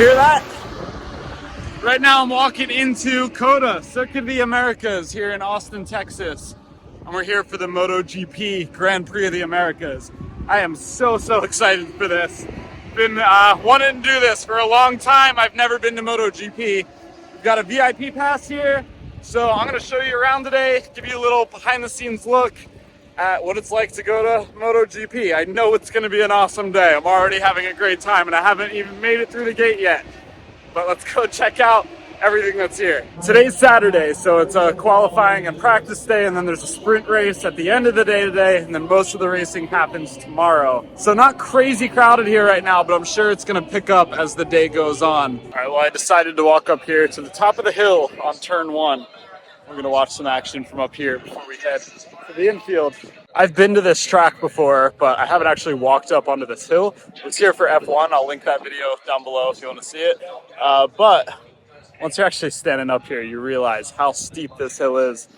hear that? Right now I'm walking into COTA, Circuit of the Americas here in Austin, Texas. And we're here for the MotoGP Grand Prix of the Americas. I am so excited for this. Been wanting to do this for a long time. I've never been to MotoGP. We've got a VIP pass here. So I'm gonna show you around today, give you a little behind the scenes look at what it's like to go to MotoGP. I know it's gonna be an awesome day. I'm already having a great time and I haven't even made it through the gate yet. But let's go check out everything that's here. Today's Saturday, so it's a qualifying and practice day, and then there's a sprint race at the end of the day today, and then most of the racing happens tomorrow. So not crazy crowded here right now, but I'm sure it's gonna pick up as the day goes on. All right, well, I decided to walk up here to the top of the hill on turn 1. We're gonna watch some action from up here before we head to the infield. I've been to this track before, but I haven't actually walked up onto this hill. I was here for F1. I'll link that video down below if you want to see it. But once you're actually standing up here, you realize how steep this hill is.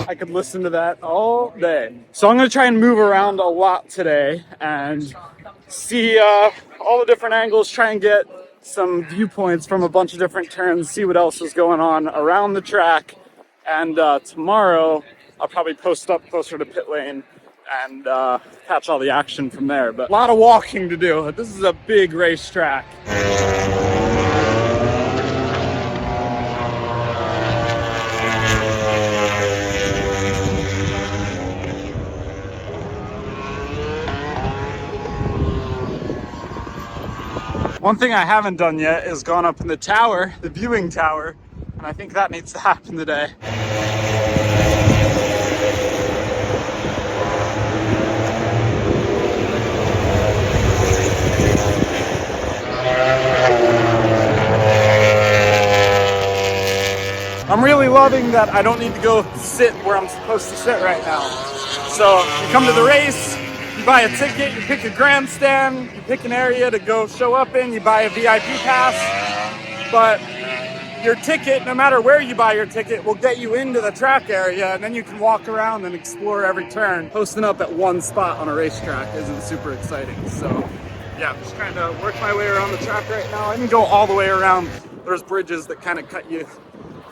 I could listen to that all day. So I'm gonna try and move around a lot today and see all the different angles, try and get some viewpoints from a bunch of different turns, see what else is going on around the track. And tomorrow I'll probably post up closer to pit lane and catch all the action from there. But a lot of walking to do. This is a big racetrack. One thing I haven't done yet is gone up in the tower, the viewing tower, and I think that needs to happen today. I'm really loving that I don't need to go sit where I'm supposed to sit right now. So you come to the race, you buy a ticket, you pick a grandstand, you pick an area to go show up in, you buy a VIP pass, but your ticket, no matter where you buy your ticket, will get you into the track area, and then you can walk around and explore every turn. Posting up at one spot on a racetrack isn't super exciting, so yeah, I'm just trying to work my way around the track right now. I can go all the way around. There's bridges that kind of cut you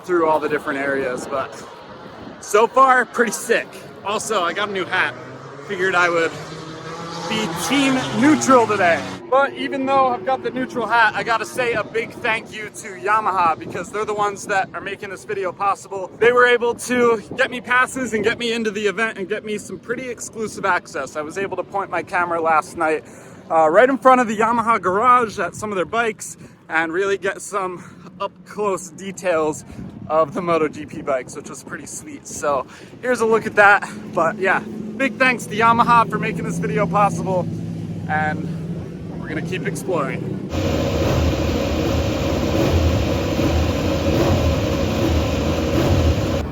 through all the different areas, but so far, pretty sick. Also, I got a new hat. Figured I would be team neutral today. But even though I've got the neutral hat, I gotta say a big thank you to Yamaha, because they're the ones that are making this video possible. They were able to get me passes and get me into the event and get me some pretty exclusive access. I was able to point my camera last night right in front of the Yamaha garage at some of their bikes and really get some up close details of the MotoGP bikes, which was pretty sweet. So here's a look at that. But yeah, big thanks to Yamaha for making this video possible, and we're gonna keep exploring.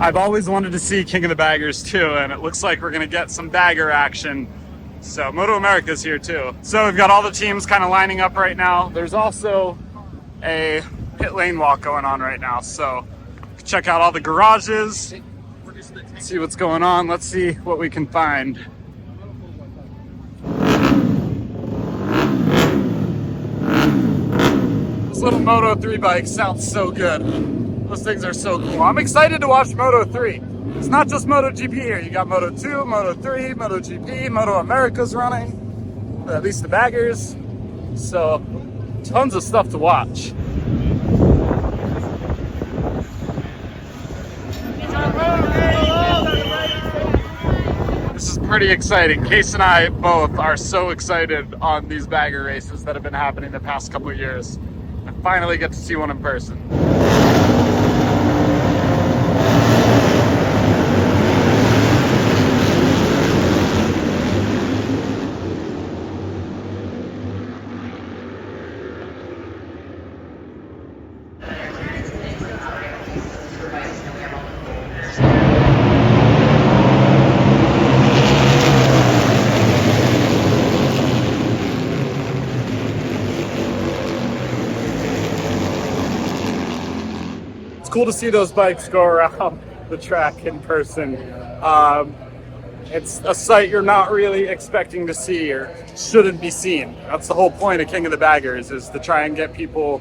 I've always wanted to see King of the Baggers too, and it looks like we're gonna get some bagger action. So Moto America's here too. So we've got all the teams kind of lining up right now. There's also a pit lane walk going on right now. So check out all the garages, see what's going on. Let's see what we can find. This little Moto 3 bike sounds so good. Those things are so cool. I'm excited to watch Moto 3. It's not just MotoGP here. You got Moto 2, Moto 3, MotoGP, Moto America's running, at least the baggers. So tons of stuff to watch. This is pretty exciting. Case and I both are so excited on these bagger races that have been happening the past couple of years. I finally get to see one in person. it's cool to see those bikes go around the track in person. It's a sight you're not really expecting to see or shouldn't be seen. That's the whole point of King of the Baggers, is to try and get people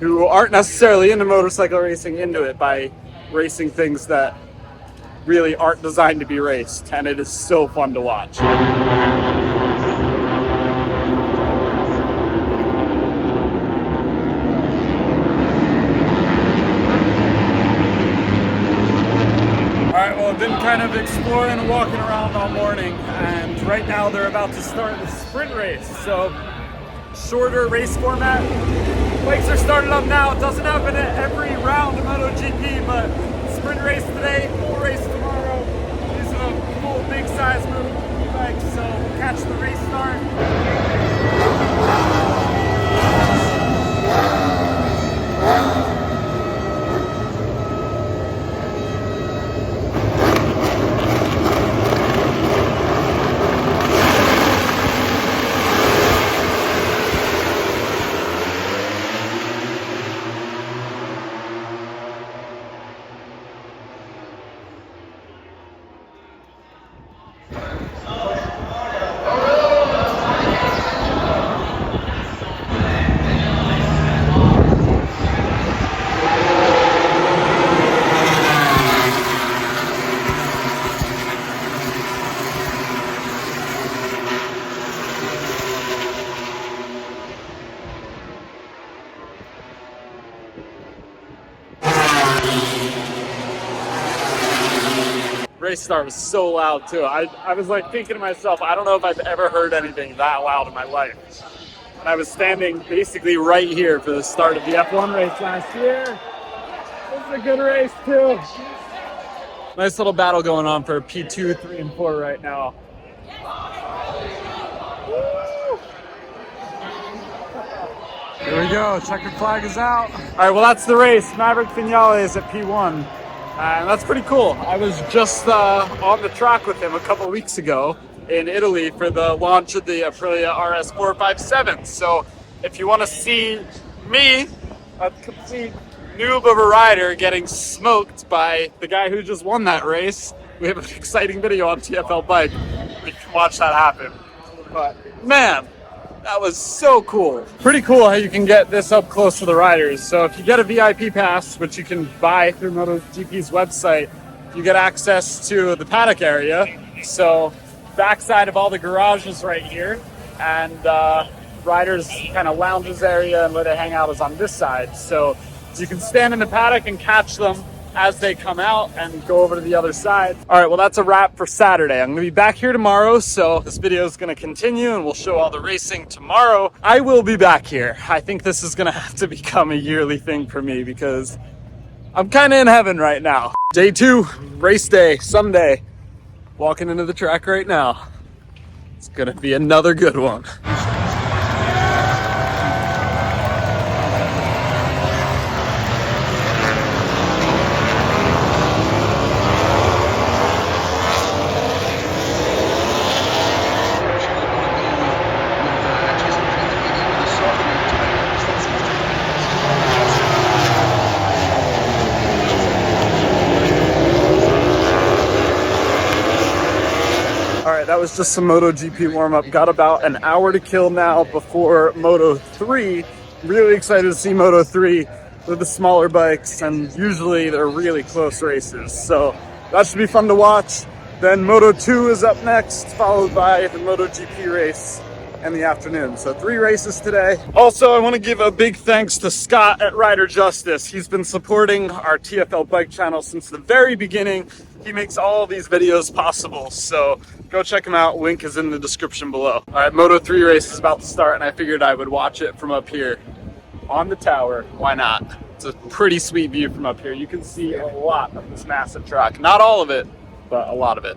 who aren't necessarily into motorcycle racing into it by racing things that really aren't designed to be raced, and it is so fun to watch. Alright, well, I've been kind of exploring and walking around all morning, and right now they're about to start the sprint race. So, shorter race format. Bikes are started up now. It doesn't happen at every round of MotoGP, but sprint race today, full race tomorrow. These are the full big size MotoGP bikes, so we'll catch the race start. Race start was so loud too. I was like thinking to myself, I don't know if I've ever heard anything that loud in my life. And I was standing basically right here for the start of the F1 race last year. This is a good race too. Nice little battle going on for P2, 3, and 4 right now. Woo! Here we go, checkered flag is out. All right, well that's the race. Maverick Viñales at P1. And that's pretty cool. I was just on the track with him a couple of weeks ago in Italy for the launch of the Aprilia RS 457. So if you want to see me, a complete noob of a rider, getting smoked by the guy who just won that race, we have an exciting video on TFL Bike. We can watch that happen. But man, that was so cool. Pretty cool how you can get this up close to the riders. So if you get a VIP pass, which you can buy through MotoGP's website, you get access to the paddock area. So backside of all the garages right here, and riders kind of lounges area and where they hang out is on this side. So you can stand in the paddock and catch them as they come out and go over to the other side. All right, well, that's a wrap for Saturday. I'm gonna be back here tomorrow, so this video is gonna continue and we'll show all the racing tomorrow. I will be back here. I think this is gonna have to become a yearly thing for me because I'm kind of in heaven right now. Day 2, race day, Sunday. Walking into the track right now. It's gonna be another good one. That was just some MotoGP warm-up. Got about an hour to kill now before Moto3. Really excited to see Moto3 with the smaller bikes, and usually they're really close races. So that should be fun to watch. Then Moto2 is up next, followed by the MotoGP race in the afternoon. So 3 races today. Also, I want to give a big thanks to Scott at Rider Justice. He's been supporting our TFL bike channel since the very beginning. He makes all these videos possible, so go check him out. Link is in the description below. All right, Moto3 race is about to start, and I figured I would watch it from up here on the tower. Why not? It's a pretty sweet view from up here. You can see a lot of this massive track. Not all of it, but a lot of it.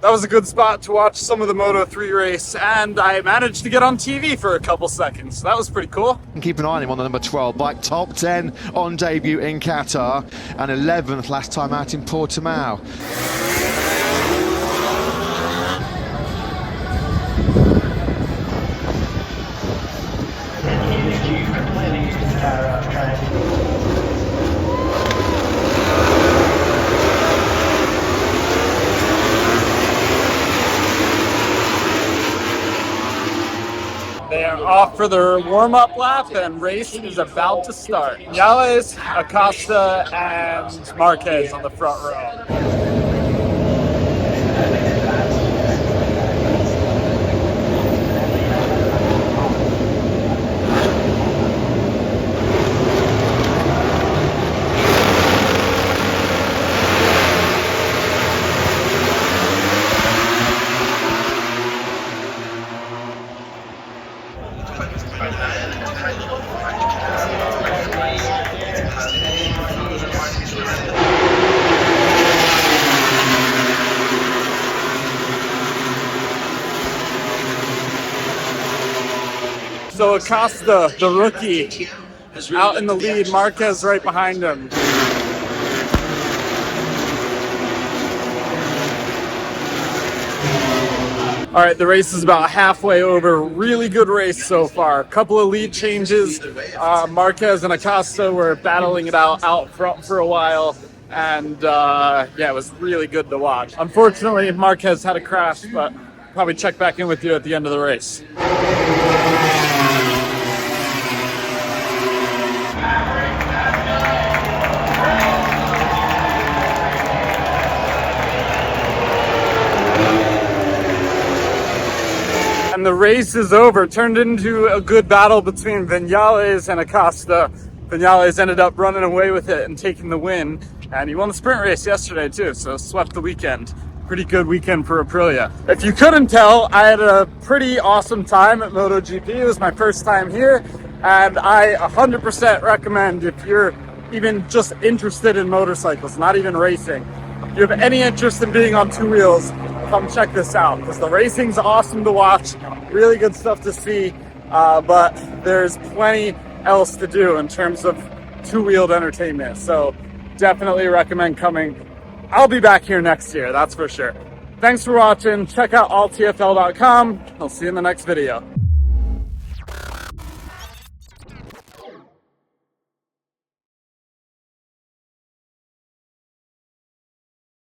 that was a good spot to watch some of the Moto3 race, and I managed to get on TV for a couple seconds. So that was pretty cool. And keep an eye on him on the number 12 bike, top 10 on debut in Qatar, and 11th last time out in Portimao. They are off for their warm-up lap, and race is about to start. Vinales, Acosta, and Marquez on the front row. So Acosta, the rookie, out in the lead, Marquez right behind him. All right, the race is about halfway over. Really good race so far. A couple of lead changes. Marquez and Acosta were battling it out front for a while. And yeah, it was really good to watch. Unfortunately, Marquez had a crash, but probably check back in with you at the end of the race. And the race is over. Turned into a good battle between Vinales and Acosta. Vinales ended up running away with it and taking the win. And he won the sprint race yesterday too, so swept the weekend. Pretty good weekend for Aprilia. If you couldn't tell, I had a pretty awesome time at MotoGP. It was my first time here, and I 100% recommend, if you're even just interested in motorcycles, not even racing, if you have any interest in being on two wheels, come check this out, because the racing's awesome to watch, really good stuff to see, but there's plenty else to do in terms of two-wheeled entertainment. So definitely recommend coming. I'll be back here next year, that's for sure. Thanks for watching. Check out alltfl.com. I'll see you in the next video.